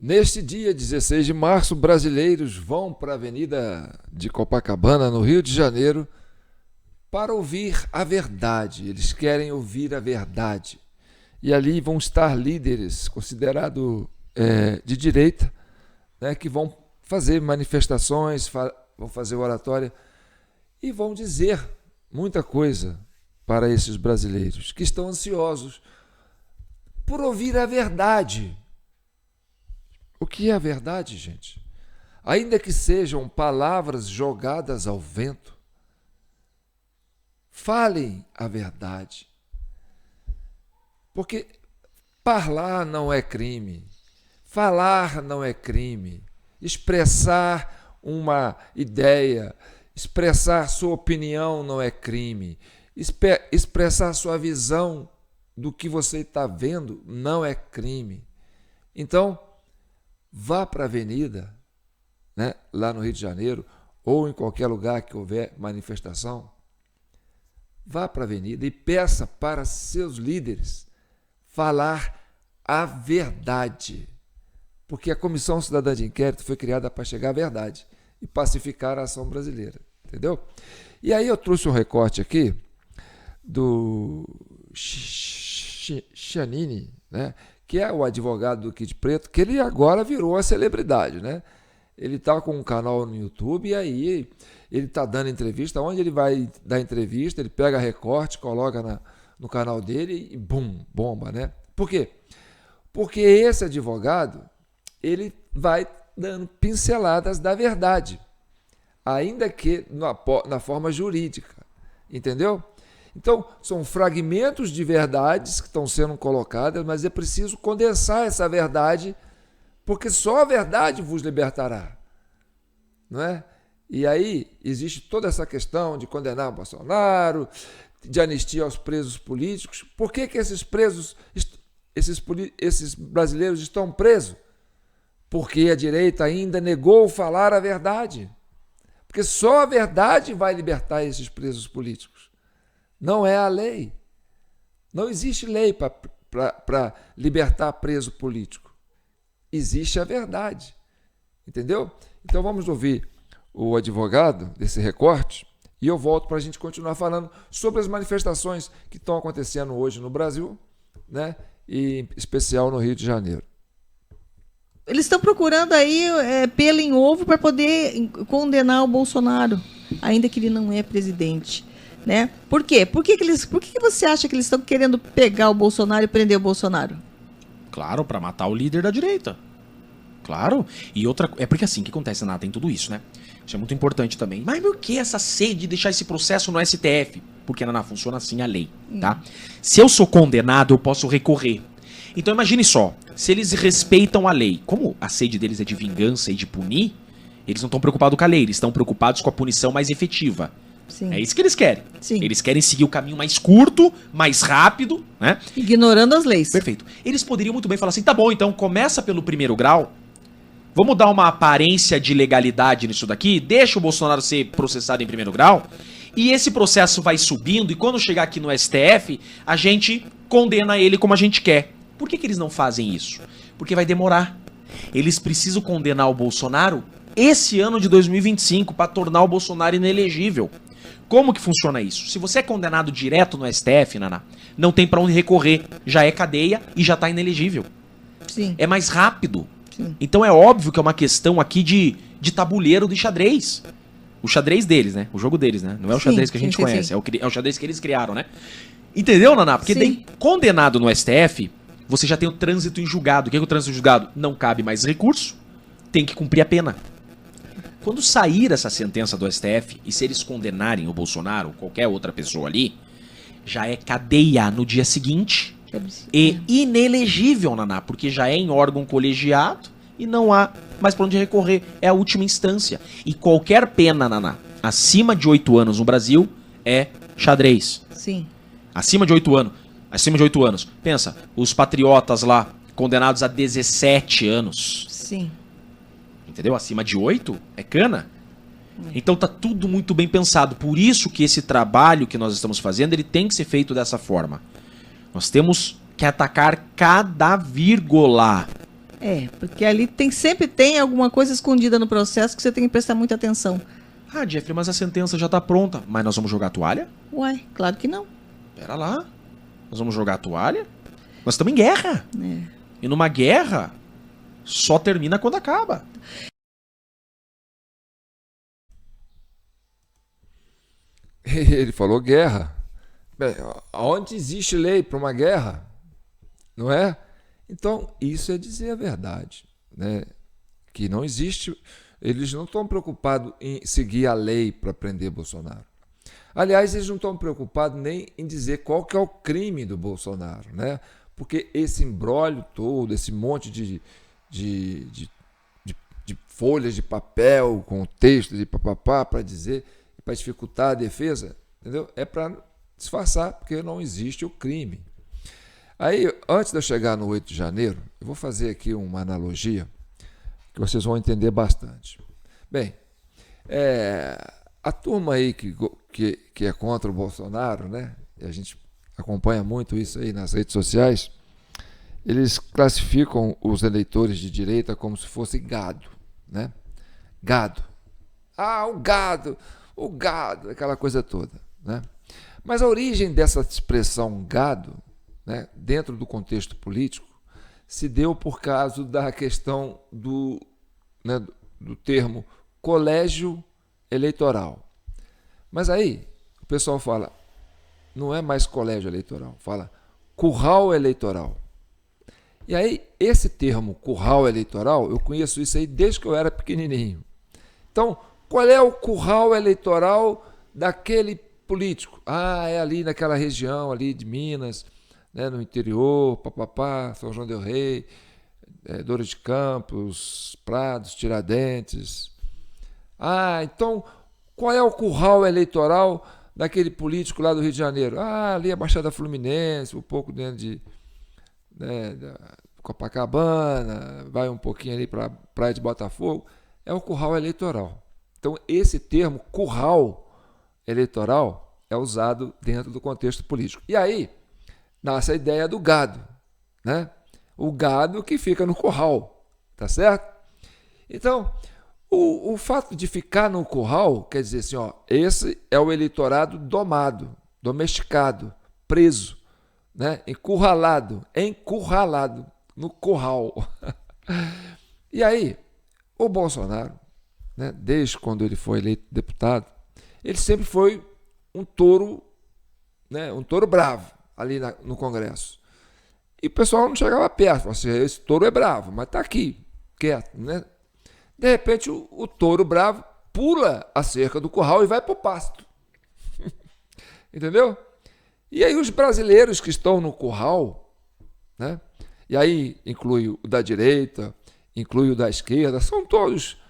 Neste dia 16 de março, brasileiros vão para a Avenida de Copacabana, no Rio de Janeiro, para ouvir a verdade. Eles querem ouvir a verdade. E ali vão estar líderes considerados de direita, né, que vão fazer manifestações, vão fazer oratória e vão dizer muita coisa para esses brasileiros que estão ansiosos por ouvir a verdade. O que é a verdade, gente? Ainda que sejam palavras jogadas ao vento, falem a verdade. Porque falar não é crime, falar não é crime, expressar uma ideia, expressar sua opinião não é crime, expressar sua visão do que você está vendo não é crime. Então, vá para a avenida, né, lá no Rio de Janeiro, ou em qualquer lugar que houver manifestação, vá para a avenida e peça para seus líderes falar a verdade. Porque a Comissão Cidadã de Inquérito foi criada para chegar à verdade e pacificar a ação brasileira, entendeu? E aí eu trouxe um recorte aqui do Chanini, né, que é o advogado do Kid Preto, que ele agora virou a celebridade, né? Ele está com um canal no YouTube e aí ele está dando entrevista. Onde ele vai dar entrevista, ele pega recorte, coloca no canal dele e bum, bomba, né? Por quê? Porque esse advogado, ele vai dando pinceladas da verdade, ainda que na forma jurídica, entendeu? Então, são fragmentos de verdades que estão sendo colocadas, mas é preciso condensar essa verdade, porque só a verdade vos libertará, não é? E aí existe toda essa questão de condenar o Bolsonaro, de anistia aos presos políticos. Por que esses presos, esses brasileiros estão presos? Porque a direita ainda negou falar a verdade. Porque só a verdade vai libertar esses presos políticos. Não é a lei. Não existe lei para libertar preso político. Existe a verdade. Entendeu? Então vamos ouvir o advogado desse recorte e eu volto para a gente continuar falando sobre as manifestações que estão acontecendo hoje no Brasil, né? E em especial no Rio de Janeiro. Eles estão procurando aí pelo em ovo para poder condenar o Bolsonaro, ainda que ele não é presidente. Né? Por quê? Por que você acha que eles estão querendo pegar o Bolsonaro e prender o Bolsonaro? Claro, para matar o líder da direita. Claro. E outra... É porque assim, o que acontece, Naná? Tem tudo isso, né? Isso é muito importante também. Mas por que essa sede de deixar esse processo no STF? Porque, Naná, funciona assim a lei, tá? Se eu sou condenado, eu posso recorrer. Então imagine só, se eles respeitam a lei, como a sede deles é de vingança e de punir, eles não estão preocupados com a lei, eles estão preocupados com a punição mais efetiva. Sim. É isso que eles querem. Sim. Eles querem seguir o caminho mais curto, mais rápido, né? Ignorando as leis. Perfeito. Eles poderiam muito bem falar assim, tá bom, então começa pelo primeiro grau, vamos dar uma aparência de legalidade nisso daqui, deixa o Bolsonaro ser processado em primeiro grau, e esse processo vai subindo, e quando chegar aqui no STF, a gente condena ele como a gente quer. Por que eles não fazem isso? Porque vai demorar. Eles precisam condenar o Bolsonaro esse ano de 2025 para tornar o Bolsonaro inelegível. Como que funciona isso? Se você é condenado direto no STF, Naná, não tem para onde recorrer. Já é cadeia e já tá inelegível. Sim. É mais rápido. Sim. Então é óbvio que é uma questão aqui de tabuleiro de xadrez. O xadrez deles, né? O jogo deles, né? Não é o xadrez que a gente conhece. É o xadrez que eles criaram, né? Entendeu, Naná? Porque tem condenado no STF, você já tem o trânsito em julgado. O que é o trânsito em julgado? Não cabe mais recurso, tem que cumprir a pena. Quando sair essa sentença do STF, e se eles condenarem o Bolsonaro ou qualquer outra pessoa ali, já é cadeia no dia seguinte e inelegível, Naná, porque já é em órgão colegiado e não há mais pra onde recorrer. É a última instância. E qualquer pena, Naná, acima de 8 anos no Brasil é xadrez. Sim. Acima de 8 anos. Acima de 8 anos. Pensa, os patriotas lá, condenados a 17 anos. Sim. Entendeu? Acima de 8 é cana. Então tá tudo muito bem pensado. Por isso que esse trabalho que nós estamos fazendo, ele tem que ser feito dessa forma. Nós temos que atacar cada vírgula Porque ali sempre tem alguma coisa escondida no processo que você tem que prestar muita atenção. Ah, Jeffrey, mas a sentença já está pronta. Mas nós vamos jogar a toalha? Uai, claro que não. Pera lá. Nós vamos jogar a toalha? Nós estamos em guerra. E numa guerra, só termina quando acaba. Ele falou guerra. Bem, onde existe lei para uma guerra? Não é? Então, isso é dizer a verdade, né? Que não existe. Eles não estão preocupados em seguir a lei para prender Bolsonaro. Aliás, eles não estão preocupados nem em dizer qual que é o crime do Bolsonaro, né? Porque esse imbróglio todo, esse monte de folhas de papel com textos e papapá para dizer, para dificultar a defesa, entendeu? É para disfarçar, porque não existe o crime. Aí, antes de eu chegar no 8 de janeiro, eu vou fazer aqui uma analogia que vocês vão entender bastante. Bem, a turma aí que é contra o Bolsonaro, né? E a gente acompanha muito isso aí nas redes sociais, eles classificam os eleitores de direita como se fosse gado, né? Gado. Ah, o gado, aquela coisa toda, né? Mas a origem dessa expressão gado, né, dentro do contexto político, se deu por causa da questão do termo colégio eleitoral. Mas aí o pessoal fala, não é mais colégio eleitoral, fala curral eleitoral. E aí esse termo curral eleitoral, eu conheço isso aí desde que eu era pequenininho. Então, qual é o curral eleitoral daquele político? Ah, é ali naquela região ali de Minas, né, no interior, papapá, São João del Rei, Douro de Campos, Prados, Tiradentes. Ah, então, qual é o curral eleitoral daquele político lá do Rio de Janeiro? Ah, ali a Baixada Fluminense, um pouco dentro de Copacabana, vai um pouquinho ali para a Praia de Botafogo. É o curral eleitoral. Então, esse termo curral eleitoral é usado dentro do contexto político. E aí, nasce a ideia do gado, né? O gado que fica no curral, tá certo? Então, o fato de ficar no curral quer dizer assim, ó, esse é o eleitorado domado, domesticado, preso, né? Encurralado no curral. E aí, o Bolsonaro, né, desde quando ele foi eleito deputado, ele sempre foi um touro, né, um touro bravo ali no Congresso. E o pessoal não chegava perto, falava assim, esse touro é bravo, mas está aqui, quieto, né? De repente o touro bravo pula a cerca do curral e vai para o pasto. Entendeu? E aí os brasileiros que estão no curral, né? E aí inclui o da direita, inclui o da esquerda, são todos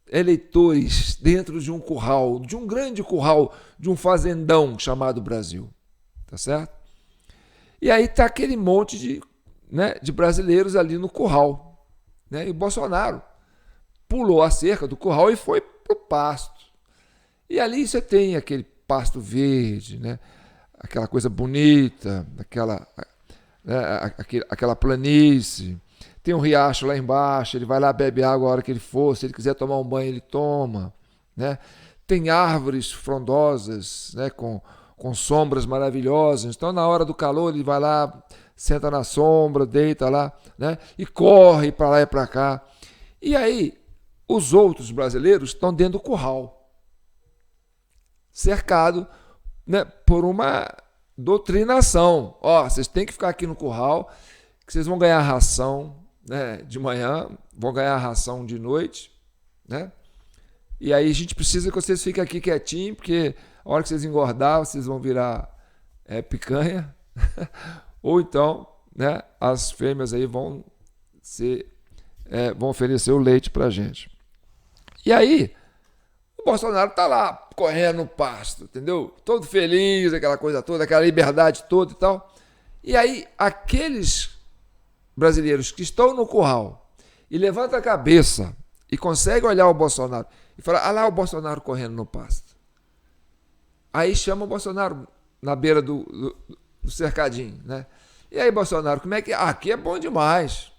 eleitores dentro de um curral, de um grande curral, de um fazendão chamado Brasil. Tá certo? E aí está aquele monte de brasileiros ali no curral, né? E o Bolsonaro pulou a cerca do curral e foi para o pasto. E ali você tem aquele pasto verde, né? Aquela coisa bonita, aquela planície. Tem um riacho lá embaixo, ele vai lá, bebe água a hora que ele for, se ele quiser tomar um banho, ele toma, né? Tem árvores frondosas, né? Com sombras maravilhosas. Então, na hora do calor, ele vai lá, senta na sombra, deita lá, né? E corre para lá e para cá. E aí, os outros brasileiros estão dentro do curral, cercado, né, por uma doutrinação. Ó, vocês têm que ficar aqui no curral, que vocês vão ganhar ração, né, de manhã, vão ganhar ração de noite, né? E aí a gente precisa que vocês fiquem aqui quietinho, porque a hora que vocês engordar, vocês vão virar picanha. Ou então, né, as fêmeas aí vão oferecer o leite para a gente. E aí, o Bolsonaro está lá, correndo no pasto, entendeu? Todo feliz, aquela coisa toda, aquela liberdade toda e tal. E aí, aqueles brasileiros que estão no curral e levantam a cabeça e conseguem olhar o Bolsonaro e falar, ah lá o Bolsonaro correndo no pasto. Aí chama o Bolsonaro na beira do cercadinho, né? E aí, Bolsonaro, como é que... aqui é bom demais.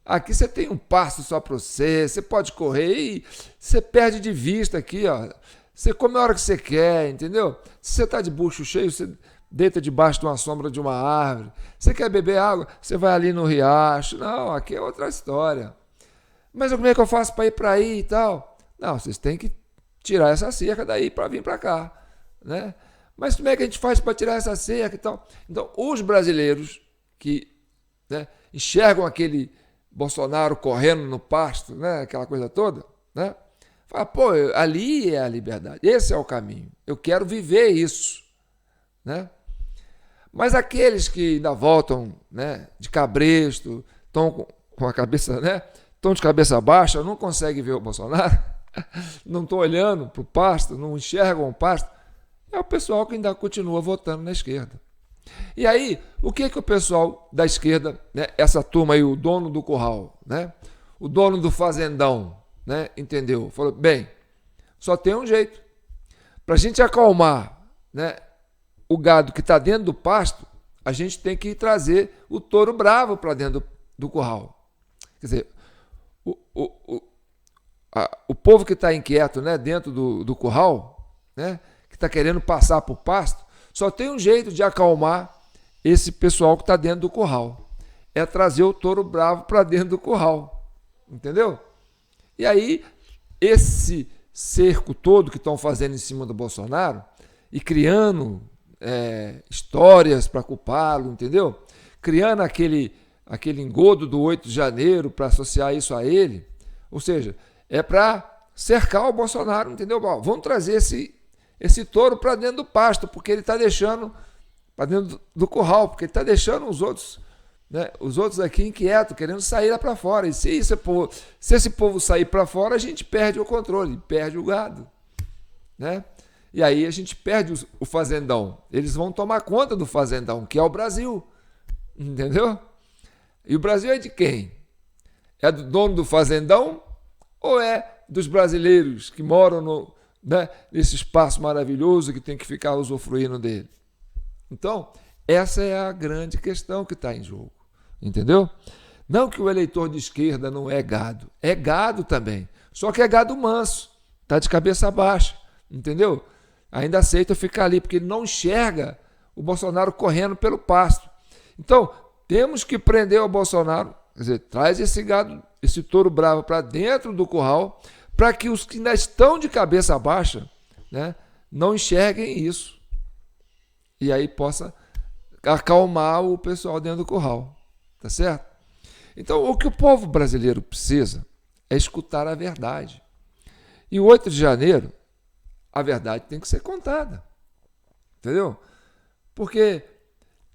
Aqui você tem um pasto só para você, você pode correr e você perde de vista aqui, ó. Você come a hora que você quer, entendeu? Se você está de bucho cheio, você deita debaixo de uma sombra de uma árvore. Você quer beber água, você vai ali no riacho. Não, aqui é outra história. Mas como é que eu faço para ir para aí e tal? Não, vocês têm que tirar essa cerca daí para vir para cá, né? Mas como é que a gente faz para tirar essa cerca e tal? Então, os brasileiros que, né, enxergam aquele Bolsonaro correndo no pasto, né, aquela coisa toda, né? Fala, pô, ali é a liberdade, esse é o caminho, eu quero viver isso, né? Mas aqueles que ainda voltam, né, de cabresto, estão com a cabeça, né, estão de cabeça baixa, não conseguem ver o Bolsonaro, não estão olhando para o pasto, não enxergam o pasto, é o pessoal que ainda continua votando na esquerda. E aí, o que o pessoal da esquerda, né, essa turma aí, o dono do curral, né, o dono do fazendão, né, entendeu? Falou, bem, só tem um jeito. Para a gente acalmar, né, o gado que está dentro do pasto, a gente tem que trazer o touro bravo para dentro do curral. Quer dizer, o povo que está inquieto, né, dentro do curral, né, que está querendo passar para o pasto, só tem um jeito de acalmar esse pessoal que está dentro do curral. É trazer o touro bravo para dentro do curral. Entendeu? E aí, esse cerco todo que estão fazendo em cima do Bolsonaro e criando histórias para culpá-lo, entendeu? Criando aquele engodo do 8 de janeiro para associar isso a ele. Ou seja, é para cercar o Bolsonaro, entendeu? Bom, vamos trazer esse touro para dentro do pasto, porque ele está deixando, para dentro do curral, porque ele está deixando os outros, né, os outros aqui inquietos, querendo sair lá para fora. E se esse povo sair para fora, a gente perde o controle, perde o gado, né? E aí a gente perde o fazendão. Eles vão tomar conta do fazendão, que é o Brasil, entendeu? E o Brasil é de quem? É do dono do fazendão ou é dos brasileiros que moram né, nesse espaço maravilhoso que tem que ficar usufruindo dele? Então, essa é a grande questão que está em jogo, entendeu? Não que o eleitor de esquerda não é gado também, só que é gado manso, está de cabeça baixa, entendeu? Ainda aceita ficar ali, porque ele não enxerga o Bolsonaro correndo pelo pasto. Então, temos que prender o Bolsonaro, quer dizer, traz esse gado, esse touro bravo para dentro do curral, para que os que ainda estão de cabeça baixa, né, não enxerguem isso. E aí possa acalmar o pessoal dentro do curral. Tá certo? Então, o que o povo brasileiro precisa é escutar a verdade. E o 8 de janeiro, a verdade tem que ser contada. Entendeu? Porque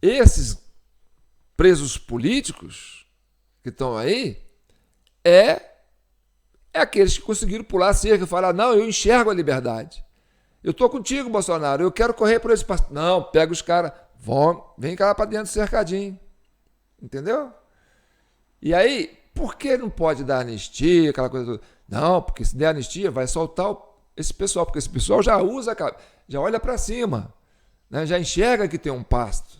esses presos políticos que estão aí é aqueles que conseguiram pular a cerca e falar, não, eu enxergo a liberdade. Eu estou contigo, Bolsonaro, eu quero correr por esse passo. Não, pega os caras, vem cá para dentro do cercadinho. Entendeu? E aí, por que não pode dar anistia, aquela coisa toda? Não, porque se der anistia, vai soltar esse pessoal, porque esse pessoal já já olha para cima, né? Já enxerga que tem um pasto.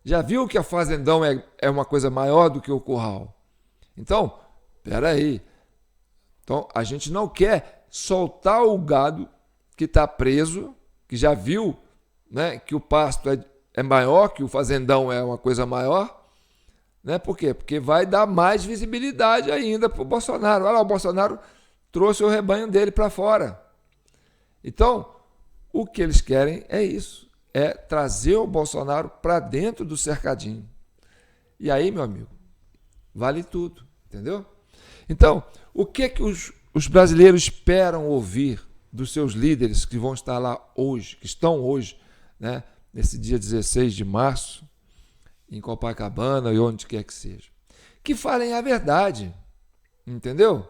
Já viu que a fazendão é uma coisa maior do que o curral. Então, espera aí. Então, a gente não quer soltar o gado que está preso, que já viu, né, que o pasto é maior, que o fazendão é uma coisa maior. Né? Por quê? Porque vai dar mais visibilidade ainda para o Bolsonaro. Olha lá, o Bolsonaro trouxe o rebanho dele para fora. Então, o que eles querem é isso. É trazer o Bolsonaro para dentro do cercadinho. E aí, meu amigo, vale tudo. Entendeu? Então, o que os brasileiros esperam ouvir dos seus líderes que vão estar lá hoje, que estão hoje, né, nesse dia 16 de março, em Copacabana e onde quer que seja? Que falem a verdade, entendeu?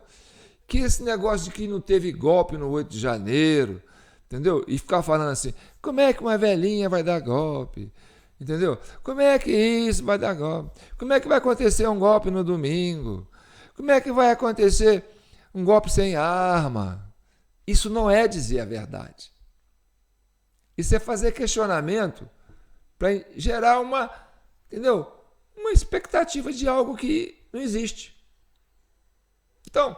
Que esse negócio de que não teve golpe no 8 de janeiro, entendeu? E ficar falando assim, como é que uma velhinha vai dar golpe? Entendeu? Como é que isso vai dar golpe? Como é que vai acontecer um golpe no domingo? Como é que vai acontecer um golpe sem arma? Isso não é dizer a verdade. Isso é fazer questionamento para gerar uma expectativa de algo que não existe. Então,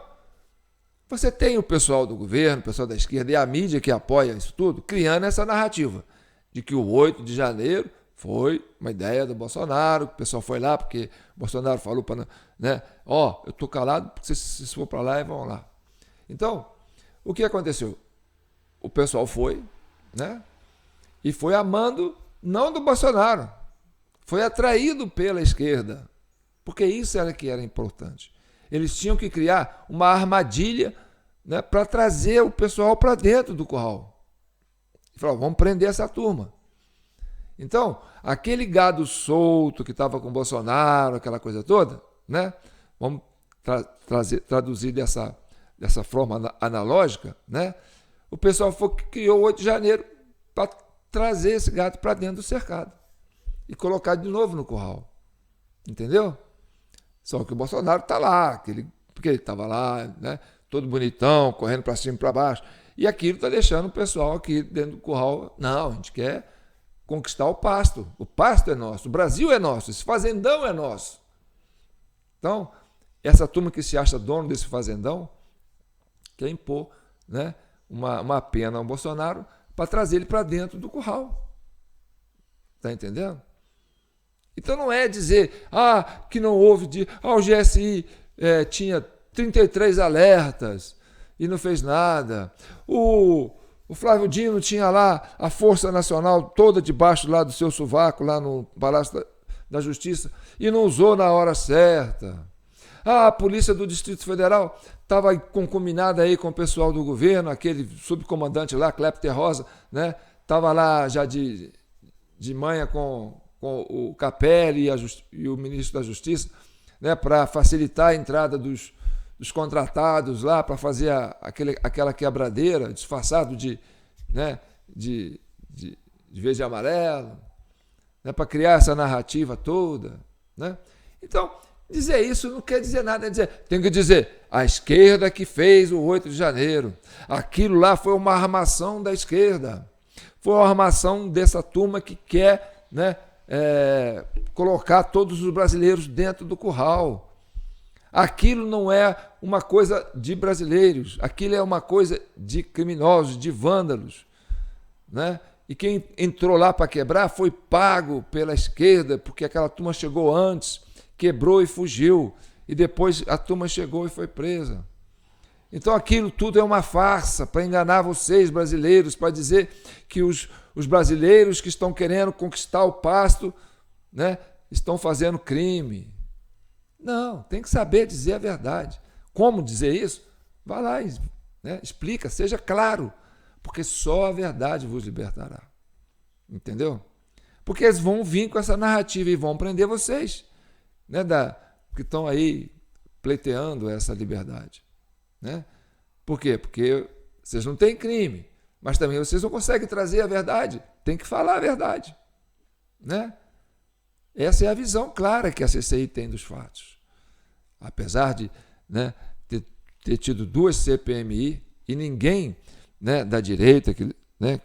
você tem o pessoal do governo, o pessoal da esquerda e a mídia que apoia isso tudo, criando essa narrativa de que o 8 de janeiro foi uma ideia do Bolsonaro, o pessoal foi lá porque o Bolsonaro falou para, né, eu estou calado, porque se for para lá, vão lá. Então, o que aconteceu? O pessoal foi, né, e foi amando, não do Bolsonaro, foi atraído pela esquerda, porque isso era que era importante. Eles tinham que criar uma armadilha, né, para trazer o pessoal para dentro do curral. E falaram, vamos prender essa turma. Então, aquele gado solto que estava com o Bolsonaro, aquela coisa toda, né, vamos traduzir dessa forma analógica, né, o pessoal criou o 8 de janeiro para trazer esse gado para dentro do cercado e colocar de novo no curral. Entendeu? Só que o Bolsonaro está lá, porque ele estava lá, né, todo bonitão, correndo para cima e para baixo. E aquilo está deixando o pessoal aqui dentro do curral. Não, a gente quer conquistar o pasto. O pasto é nosso, o Brasil é nosso, esse fazendão é nosso. Então, essa turma que se acha dono desse fazendão quer impor, né, uma pena ao Bolsonaro para trazer ele para dentro do curral. Está entendendo? Então não é dizer que não houve o GSI tinha 33 alertas e não fez nada. O Flávio Dino tinha lá a Força Nacional toda debaixo lá do seu sovaco, lá no Palácio da Justiça, e não usou na hora certa. A Polícia do Distrito Federal estava concominada aí com o pessoal do governo, aquele subcomandante lá, Clepter Rosa, né? Estava lá já de manha com o Capelli e o ministro da Justiça, né, para facilitar a entrada dos contratados lá, para fazer aquela quebradeira, disfarçado de verde e amarelo, né, para criar essa narrativa toda. Né? Então, dizer isso não quer dizer nada, tem que dizer a esquerda que fez o 8 de janeiro. Aquilo lá foi uma armação da esquerda, foi uma armação dessa turma que quer, né, colocar todos os brasileiros dentro do curral. Aquilo não é uma coisa de brasileiros, aquilo é uma coisa de criminosos, de vândalos, né? E quem entrou lá para quebrar foi pago pela esquerda, porque aquela turma chegou antes, quebrou e fugiu, e depois a turma chegou e foi presa. Então aquilo tudo é uma farsa para enganar vocês, brasileiros, para dizer que os brasileiros que estão querendo conquistar o pasto, né, estão fazendo crime. Não, tem que saber dizer a verdade. Como dizer isso? Vá lá e, né, explica, seja claro, porque só a verdade vos libertará. Entendeu? Porque eles vão vir com essa narrativa e vão prender vocês, né, que estão aí pleiteando essa liberdade. Né? Por quê? Porque vocês não têm crime, mas também vocês não conseguem trazer a verdade, tem que falar a verdade. Né? Essa é a visão clara que a CCI tem dos fatos. Apesar de, né, ter tido 2 CPMI e ninguém, né, da direita que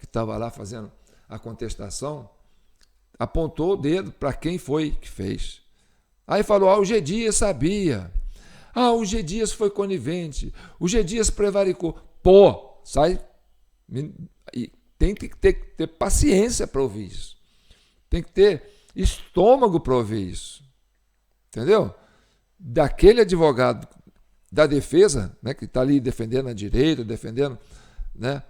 estava lá fazendo a contestação apontou o dedo para quem foi que fez. Aí falou, o G. Dias sabia. O G. Dias foi conivente. O G. Dias prevaricou. Pô, sai. E tem que ter paciência para ouvir isso. Tem que ter estômago para ouvir isso. Entendeu? Daquele advogado da defesa, né, que está ali defendendo a direita, defendendo, né,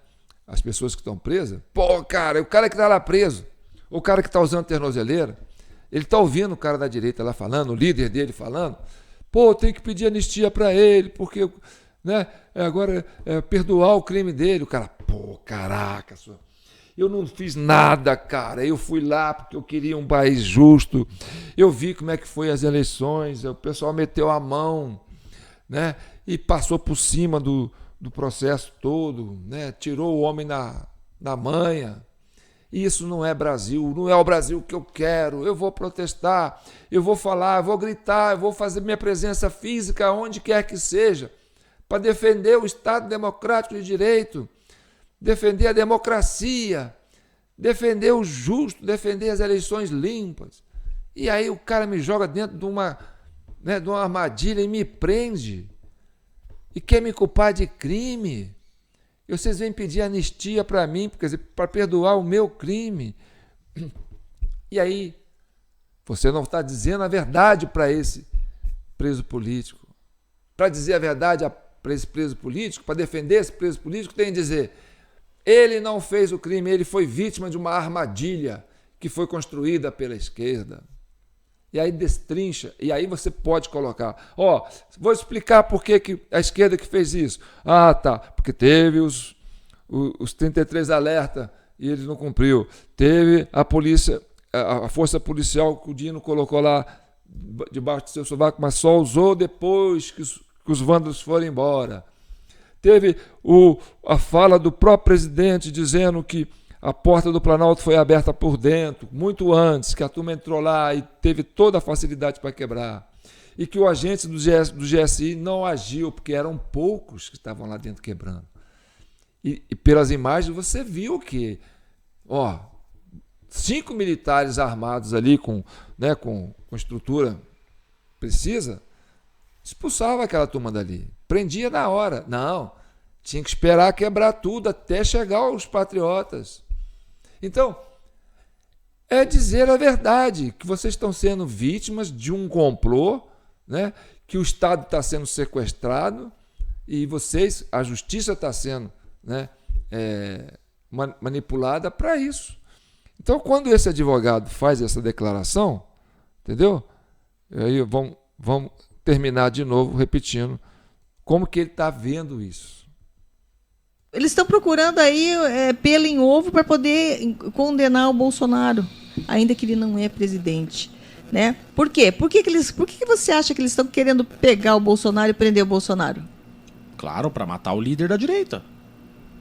as pessoas que estão presas. Pô, cara, o cara que está lá preso, o cara que está usando tornozeleira, ele está ouvindo o cara da direita lá falando, o líder dele falando, pô, tem que pedir anistia para ele, porque, né, agora perdoar o crime dele. O cara, pô, caraca, eu não fiz nada, cara, eu fui lá porque eu queria um país justo, eu vi como é que foi as eleições, o pessoal meteu a mão, né, e passou por cima do processo todo, né, tirou o homem na manha. Isso não é Brasil, não é o Brasil que eu quero. Eu vou protestar, eu vou falar, eu vou gritar, eu vou fazer minha presença física onde quer que seja, para defender o Estado democrático de direito, defender a democracia, defender o justo, defender as eleições limpas. E aí o cara me joga dentro de uma armadilha e me prende. e quer me culpar de crime. E vocês vêm pedir anistia para mim, para perdoar o meu crime. E aí, você não está dizendo a verdade para esse preso político. Para dizer a verdade para esse preso político, para defender esse preso político, tem que dizer: ele não fez o crime, ele foi vítima de uma armadilha que foi construída pela esquerda. E aí destrincha, e aí você pode colocar: vou explicar por que a esquerda que fez isso. Ah, tá, porque teve os 33 alertas e ele não cumpriu. Teve a polícia, a força policial que o Dino colocou lá debaixo do seu sovaco, mas só usou depois que os vândalos foram embora. Teve a fala do próprio presidente dizendo que a porta do Planalto foi aberta por dentro, muito antes, que a turma entrou lá e teve toda a facilidade para quebrar. E que o agente do GSI não agiu, porque eram poucos que estavam lá dentro quebrando. E pelas imagens você viu que 5 militares armados ali com estrutura precisa, expulsava aquela turma dali. Prendia na hora. Não, tinha que esperar quebrar tudo até chegar os patriotas. Então, é dizer a verdade, que vocês estão sendo vítimas de um complô, né? Que o Estado está sendo sequestrado e a justiça está sendo, né, manipulada para isso. Então, quando esse advogado faz essa declaração, entendeu? Aí vamos terminar de novo repetindo como que ele está vendo isso. Eles estão procurando aí pelo em ovo para poder condenar o Bolsonaro, ainda que ele não é presidente, né? Por quê? Por que você acha que eles estão querendo pegar o Bolsonaro e prender o Bolsonaro? Claro, para matar o líder da direita.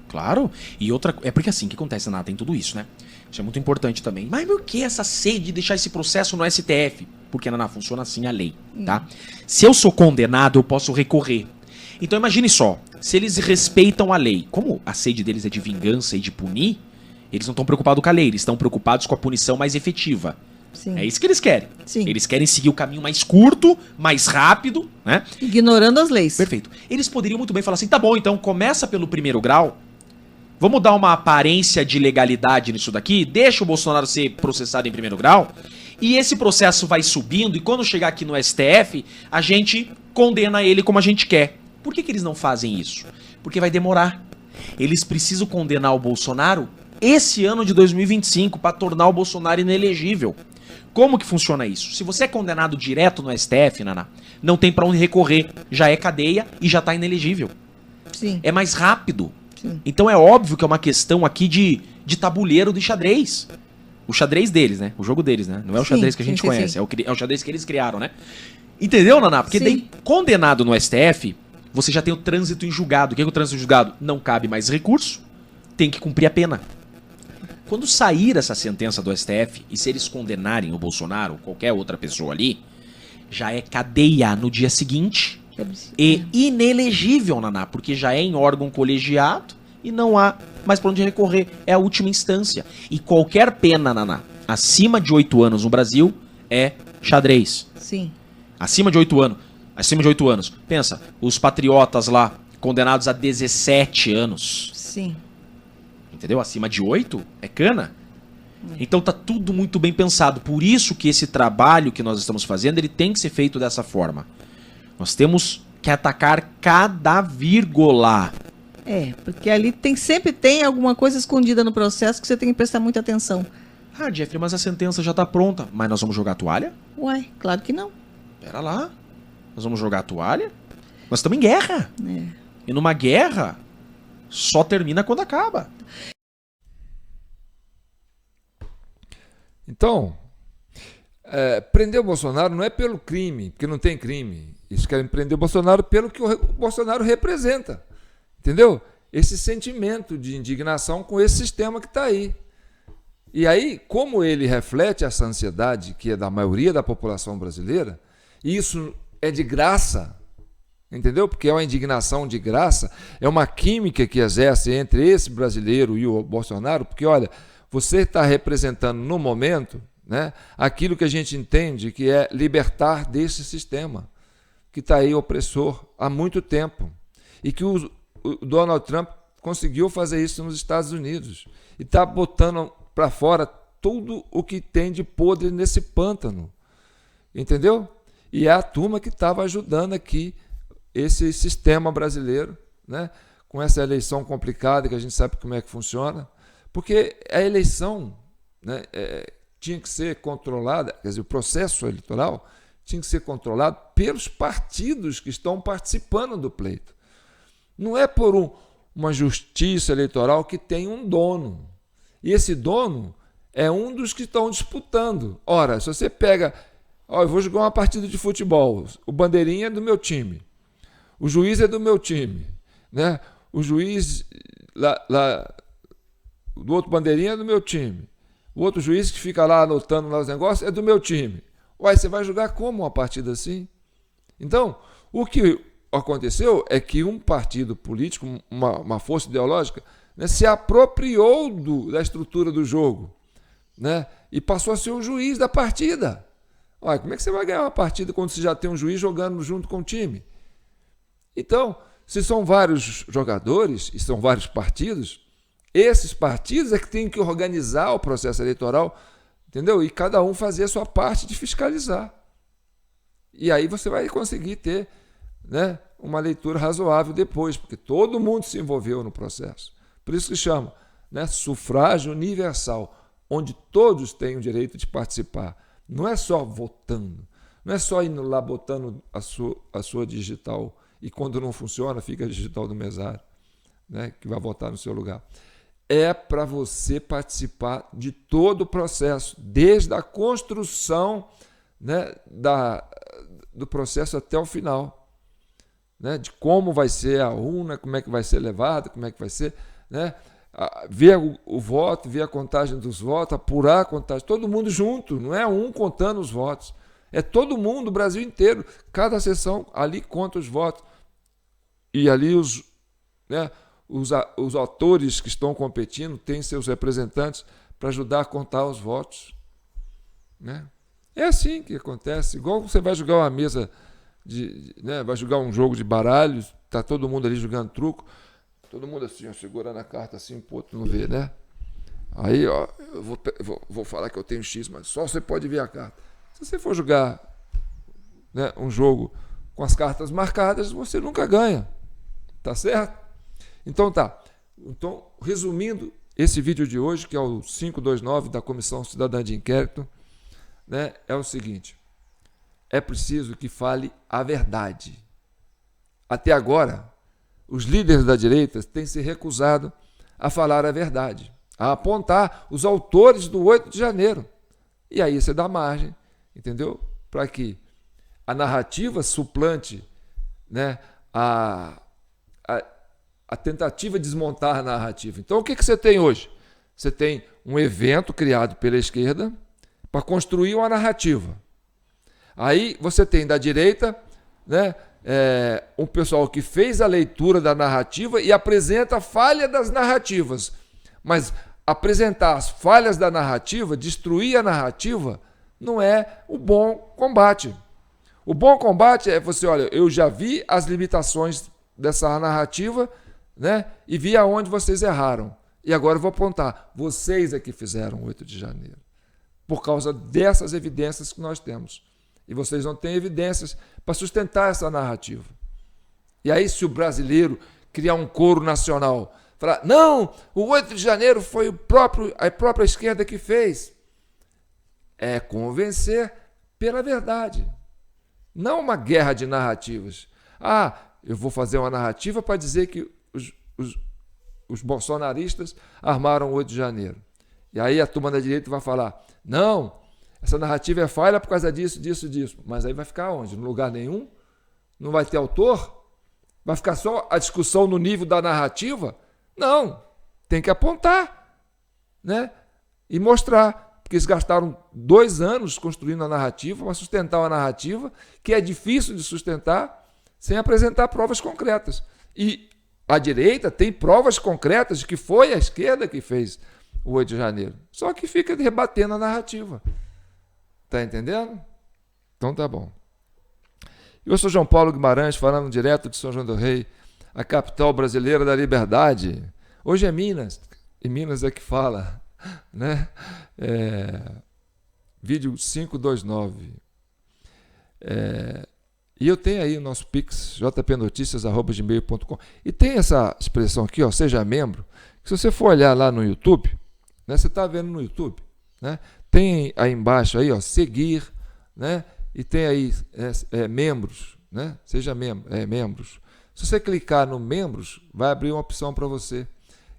Claro. E outra... É porque assim, o que acontece, Naná? Tem tudo isso, né? Isso é muito importante também. Mas por que essa sede de deixar esse processo no STF? Porque, Naná, funciona assim a lei, tá? Se eu sou condenado, eu posso recorrer. Então imagine só, se eles respeitam a lei, como a sede deles é de vingança e de punir, eles não estão preocupados com a lei, eles estão preocupados com a punição mais efetiva. Sim. É isso que eles querem. Sim. Eles querem seguir o caminho mais curto, mais rápido, né? Ignorando as leis. Perfeito. Eles poderiam muito bem falar assim, tá bom, então começa pelo primeiro grau, vamos dar uma aparência de legalidade nisso daqui, deixa o Bolsonaro ser processado em primeiro grau, e esse processo vai subindo, e quando chegar aqui no STF, a gente condena ele como a gente quer. Por que eles não fazem isso? Porque vai demorar. Eles precisam condenar o Bolsonaro esse ano de 2025 para tornar o Bolsonaro inelegível. Como que funciona isso? Se você é condenado direto no STF, Naná, não tem para onde recorrer. Já é cadeia e já tá inelegível. Sim. É mais rápido. Sim. Então é óbvio que é uma questão aqui de tabuleiro de xadrez. O xadrez deles, né? O jogo deles, né? Não é o xadrez que a gente conhece. Sim. É o xadrez que eles criaram, né? Entendeu, Naná? Porque daí, condenado no STF... Você já tem o trânsito em julgado. O que é o trânsito em julgado? Não cabe mais recurso, tem que cumprir a pena. Quando sair essa sentença do STF, e se eles condenarem o Bolsonaro ou qualquer outra pessoa ali, já é cadeia no dia seguinte e inelegível, Naná, porque já é em órgão colegiado e não há mais para onde recorrer. É a última instância. E qualquer pena, Naná, acima de 8 anos no Brasil é xadrez. Sim. Acima de 8 anos. Acima de 8 anos. Pensa, os patriotas lá, condenados a 17 anos. Sim. Entendeu? Acima de 8 é cana. Então tá tudo muito bem pensado. Por isso que esse trabalho que nós estamos fazendo, ele tem que ser feito dessa forma. Nós temos que atacar cada vírgula. Porque ali sempre tem alguma coisa escondida no processo que você tem que prestar muita atenção. Ah, Jeffrey, mas a sentença já tá pronta. Mas nós vamos jogar a toalha? Uai, claro que não. Pera lá. Nós vamos jogar a toalha? Nós estamos em guerra. E numa guerra, só termina quando acaba. Então, prender o Bolsonaro não é pelo crime, porque não tem crime. Eles querem prender o Bolsonaro pelo que o Bolsonaro representa. Entendeu? Esse sentimento de indignação com esse sistema que está aí. E aí, como ele reflete essa ansiedade que é da maioria da população brasileira, isso é de graça, entendeu? Porque é uma indignação de graça, é uma química que exerce entre esse brasileiro e o Bolsonaro, porque, olha, você está representando no momento, né, aquilo que a gente entende que é libertar desse sistema, que está aí opressor há muito tempo. E que o Donald Trump conseguiu fazer isso nos Estados Unidos. E está botando para fora tudo o que tem de podre nesse pântano. Entendeu? E é a turma que estava ajudando aqui esse sistema brasileiro, né? Com essa eleição complicada, que a gente sabe como é que funciona. Porque a eleição, né, tinha que ser controlada, quer dizer, o processo eleitoral tinha que ser controlado pelos partidos que estão participando do pleito. Não é por uma justiça eleitoral que tem um dono. E esse dono é um dos que estão disputando. Ora, se você pega... eu vou jogar uma partida de futebol, o bandeirinha é do meu time, o juiz é do meu time, né? O juiz do outro bandeirinha é do meu time, o outro juiz que fica lá anotando lá os negócios é do meu time. Uai, você vai jogar como uma partida assim? Então, o que aconteceu é que um partido político, uma força ideológica, né, se apropriou da estrutura do jogo, né, e passou a ser o juiz da partida. Olha, como é que você vai ganhar uma partida quando você já tem um juiz jogando junto com o time? Então, se são vários jogadores e são vários partidos, esses partidos é que têm que organizar o processo eleitoral, entendeu? E cada um fazer a sua parte de fiscalizar. E aí você vai conseguir ter, né, uma leitura razoável depois, porque todo mundo se envolveu no processo. Por isso que chama, né, sufrágio universal, onde todos têm o direito de participar. Não é só votando, não é só indo lá botando a sua digital e quando não funciona fica a digital do mesário, né, que vai votar no seu lugar. É para você participar de todo o processo, desde a construção, né, do processo até o final, né, de como vai ser a urna, como é que vai ser levada, como é que vai ser, né, ver o voto, ver a contagem dos votos, apurar a contagem, todo mundo junto, não é um contando os votos, é todo mundo, o Brasil inteiro, cada sessão ali conta os votos, e ali os atores que estão competindo têm seus representantes para ajudar a contar os votos, né? É assim que acontece, igual você vai jogar uma mesa, né, vai jogar um jogo de baralhos, está todo mundo ali jogando truco, todo mundo assim, ó, segurando a carta assim, o outro não vê, né? Aí, ó, eu vou falar que eu tenho X, mas só você pode ver a carta. Se você for jogar, né, um jogo com as cartas marcadas, você nunca ganha. Tá certo? Então tá. Então, resumindo esse vídeo de hoje, que é o 529 da Comissão Cidadã de Inquérito, né, é o seguinte: é preciso que fale a verdade. Até agora, os líderes da direita têm se recusado a falar a verdade, a apontar os autores do 8 de janeiro. E aí você dá margem, entendeu? Para que a narrativa suplante, né, a tentativa de desmontar a narrativa. Então, o que você tem hoje? Você tem um evento criado pela esquerda para construir uma narrativa. Aí você tem da direita, né, um pessoal que fez a leitura da narrativa e apresenta a falha das narrativas. Mas apresentar as falhas da narrativa, destruir a narrativa, não é o bom combate. O bom combate é você, olha, eu já vi as limitações dessa narrativa, né, e vi aonde vocês erraram. E agora eu vou apontar, vocês é que fizeram o 8 de janeiro. Por causa dessas evidências que nós temos. E vocês não têm evidências para sustentar essa narrativa. E aí, se o brasileiro criar um coro nacional, falar, não, o 8 de janeiro foi a própria esquerda que fez. É convencer pela verdade. Não uma guerra de narrativas. Eu vou fazer uma narrativa para dizer que os bolsonaristas armaram o 8 de janeiro. E aí a turma da direita vai falar, não, essa narrativa é falha por causa disso, disso, disso. Mas aí vai ficar onde? No lugar nenhum? Não vai ter autor? Vai ficar só a discussão no nível da narrativa? Não, tem que apontar, né? E mostrar, porque eles gastaram 2 anos construindo a narrativa, para sustentar uma narrativa que é difícil de sustentar sem apresentar provas concretas. E a direita tem provas concretas de que foi a esquerda que fez o 8 de janeiro. Só que fica rebatendo a narrativa. Tá entendendo? Então tá bom. Eu sou João Paulo Guimarães, falando direto de São João do Rei, a capital brasileira da liberdade. Hoje é Minas, e Minas é que fala, né? Vídeo 529. E eu tenho aí o nosso Pix, jpnoticias@gmail.com. E tem essa expressão aqui, ó, seja membro, que se você for olhar lá no YouTube, né, você está vendo no YouTube, né? Tem aí embaixo aí, ó, seguir, né? E tem aí membros, né? Seja membros. Se você clicar no membros, vai abrir uma opção para você.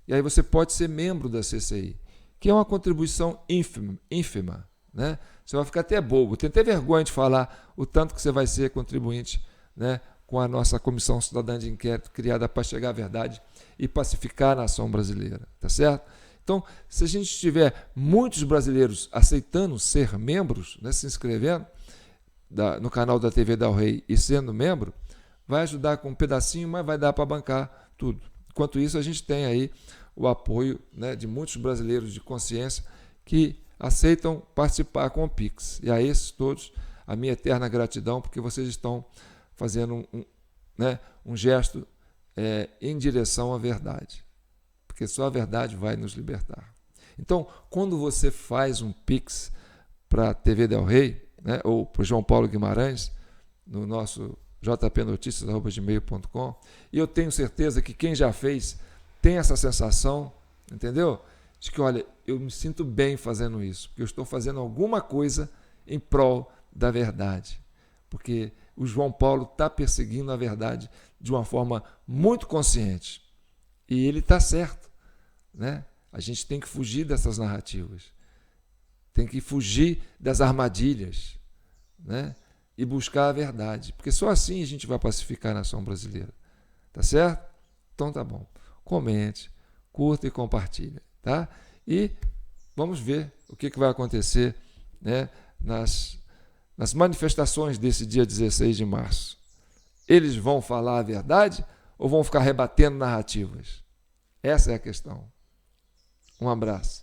E aí você pode ser membro da CCI, que é uma contribuição ínfima, né? Você vai ficar até bobo, tem até vergonha de falar o tanto que você vai ser contribuinte, né, com a nossa Comissão Cidadã de Inquérito, criada para chegar à verdade e pacificar a nação brasileira, tá certo? Então, se a gente tiver muitos brasileiros aceitando ser membros, né, se inscrevendo no canal da TV Del Rey e sendo membro, vai ajudar com um pedacinho, mas vai dar para bancar tudo. Enquanto isso, a gente tem aí o apoio, né, de muitos brasileiros de consciência que aceitam participar com o Pix. E a esses todos, a minha eterna gratidão, porque vocês estão fazendo um gesto em direção à verdade. Porque só a verdade vai nos libertar. Então, quando você faz um Pix para a TV Del Rey, né, ou para o João Paulo Guimarães, no nosso jpnoticias@gmail.com, e eu tenho certeza que quem já fez tem essa sensação, entendeu? De que, olha, eu me sinto bem fazendo isso, porque eu estou fazendo alguma coisa em prol da verdade. Porque o João Paulo está perseguindo a verdade de uma forma muito consciente. E ele está certo, né? A gente tem que fugir dessas narrativas. Tem que fugir das armadilhas, né? E buscar a verdade. Porque só assim a gente vai pacificar a nação brasileira. Tá certo? Então tá bom. Comente, curta e compartilha. Tá? E vamos ver o que vai acontecer, né, nas manifestações desse dia 16 de março. Eles vão falar a verdade ou vão ficar rebatendo narrativas? Essa é a questão. Um abraço.